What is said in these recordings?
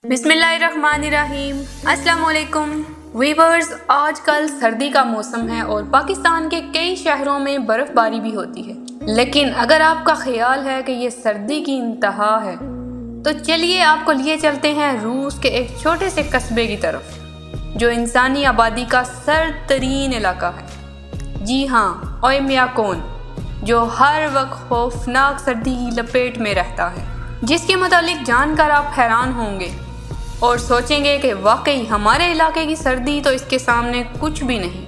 बिस्मिल्लाहिर्रहमानिर्रहीम। अस्सलाम वालेकुम वीवर्स। आज कल सर्दी का मौसम है और पाकिस्तान के कई शहरों में बर्फ़बारी भी होती है, लेकिन अगर आपका ख्याल है कि ये सर्दी की इंतहा है तो चलिए आपको लिए चलते हैं रूस के एक छोटे से कस्बे की तरफ, जो इंसानी आबादी का सर्द तरीन इलाका है। जी हाँ, ओयम्याकोन, जो हर वक्त खौफनाक सर्दी की लपेट में रहता है, जिसके मुतालिक जानकर आप हैरान होंगे और सोचेंगे कि वाकई हमारे इलाके की सर्दी तो इसके सामने कुछ भी नहीं।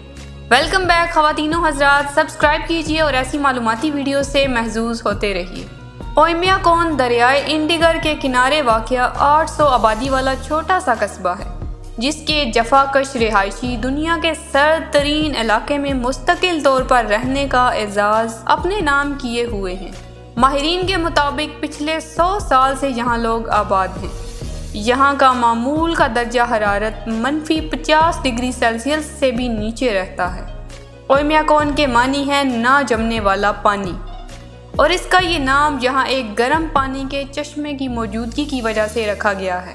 वेलकम बैक ख़वातीनो हज़रात, सब्सक्राइब कीजिए और ऐसी मालूमाती वीडियो से महजूज होते रहिए। ओयम्याकोन दरियाए इंडिगर के किनारे वाक़या 800 आबादी वाला छोटा सा कस्बा है, जिसके जफाकश रिहायशी दुनिया के सर्द तरीन इलाके में मुस्तकिल तौर पर रहने का एजाज़ अपने नाम किए हुए हैं। माहिरीन के मुताबिक पिछले 100 साल से यहाँ लोग आबाद हैं। यहाँ का मामूल का दर्जा हरारत -50 डिग्री सेल्सियस से भी नीचे रहता है। ओयम्याकोन के मानी है ना जमने वाला पानी, और इसका ये नाम यहाँ एक गर्म पानी के चश्मे की मौजूदगी की वजह से रखा गया है,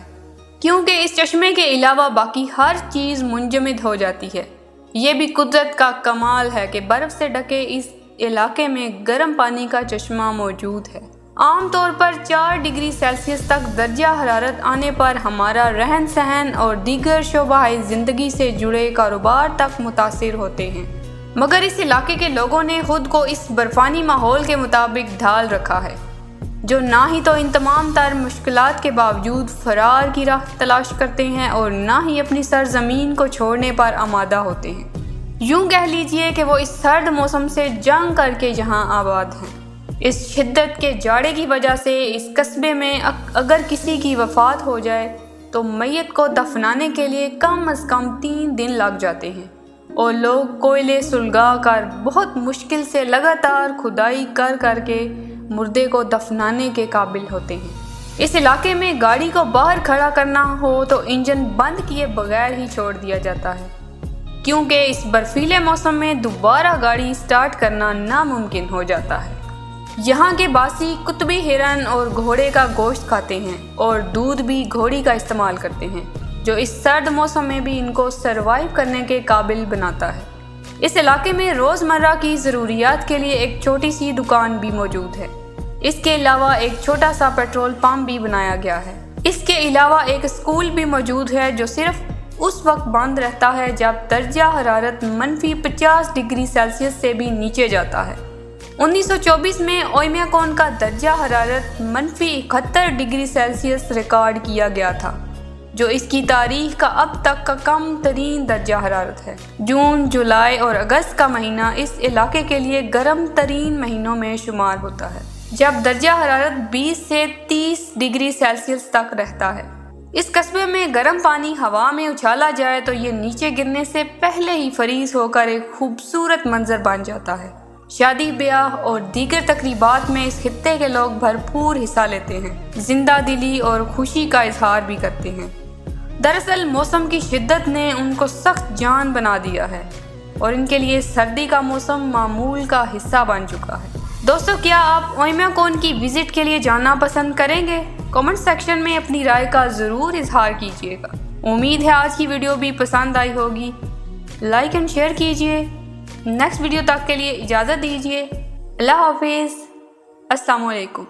क्योंकि इस चश्मे के अलावा बाकी हर चीज़ मुंजमद हो जाती है। ये भी कुदरत का कमाल है कि बर्फ़ से ढके इस इलाके में गर्म पानी का चश्मा मौजूद है। आम तौर पर 4 डिग्री सेल्सियस तक दर्जा हरारत आने पर हमारा रहन सहन और दीगर शोबाए ज़िंदगी से जुड़े कारोबार तक मुतासिर होते हैं, मगर इस इलाके के लोगों ने खुद को इस बर्फ़ानी माहौल के मुताबिक ढाल रखा है, जो ना ही तो इन तमाम तर मुश्किलात के बावजूद फ़रार की राह तलाश करते हैं और ना ही अपनी सरज़मीन को छोड़ने पर आमादा होते हैं। यूँ कह लीजिए कि वो इस सर्द मौसम से जंग करके यहाँ आबाद हैं। इस शिद्दत के जाड़े की वजह से इस कस्बे में अगर किसी की वफ़ात हो जाए तो मैयत को दफनाने के लिए कम अज़ कम 3 दिन लग जाते हैं, और लोग कोयले सुलगा कर बहुत मुश्किल से लगातार खुदाई कर करके मुर्दे को दफनाने के काबिल होते हैं। इस इलाके में गाड़ी को बाहर खड़ा करना हो तो इंजन बंद किए बगैर ही छोड़ दिया जाता है, क्योंकि इस बर्फीले मौसम में दोबारा गाड़ी स्टार्ट करना नामुमकिन हो जाता है। यहाँ के बासी कुतबी हिरन और घोड़े का गोश्त खाते हैं और दूध भी घोड़ी का इस्तेमाल करते हैं, जो इस सर्द मौसम में भी इनको सरवाइव करने के काबिल बनाता है। इस इलाके में रोज़मर्रा की ज़रूरियात के लिए एक छोटी सी दुकान भी मौजूद है। इसके अलावा एक छोटा सा पेट्रोल पंप भी बनाया गया है। इसके अलावा एक स्कूल भी मौजूद है, जो सिर्फ उस वक्त बंद रहता है जब दर्जा हरारत -50 डिग्री सेल्सियस से भी नीचे जाता है। 1924 में ओयम्याकोन का दर्जा हरारत -71 डिग्री सेल्सियस रिकॉर्ड किया गया था, जो इसकी तारीख का अब तक का कम तरीन दर्जा हरारत है। जून, जुलाई और अगस्त का महीना इस इलाके के लिए गर्म तरीन महीनों में शुमार होता है, जब दर्जा हरारत 20 से 30 डिग्री सेल्सियस तक रहता है। इस कस्बे में गर्म पानी हवा में उछाला जाए तो ये नीचे गिरने से पहले ही फरीज होकर एक खूबसूरत मंजर बन जाता है। शादी ब्याह और दीगर तकरीबात में इस खित्ते के लोग भरपूर हिस्सा लेते हैं, जिंदा दिली और खुशी का इजहार भी करते हैं। दरअसल मौसम की शिद्दत ने उनको सख्त जान बना दिया है और इनके लिए सर्दी का मौसम मामूल का हिस्सा बन चुका है। दोस्तों, क्या आप ओयम्याकोन की विज़िट के लिए जाना पसंद करेंगे? कमेंट सेक्शन में अपनी राय का ज़रूर इजहार कीजिएगा। उम्मीद है आज की वीडियो भी पसंद आई होगी। लाइक एंड शेयर कीजिए। नेक्स्ट वीडियो तक के लिए इजाज़त दीजिए। अल्लाह हाफिज़। अस्सलाम वालेकुम।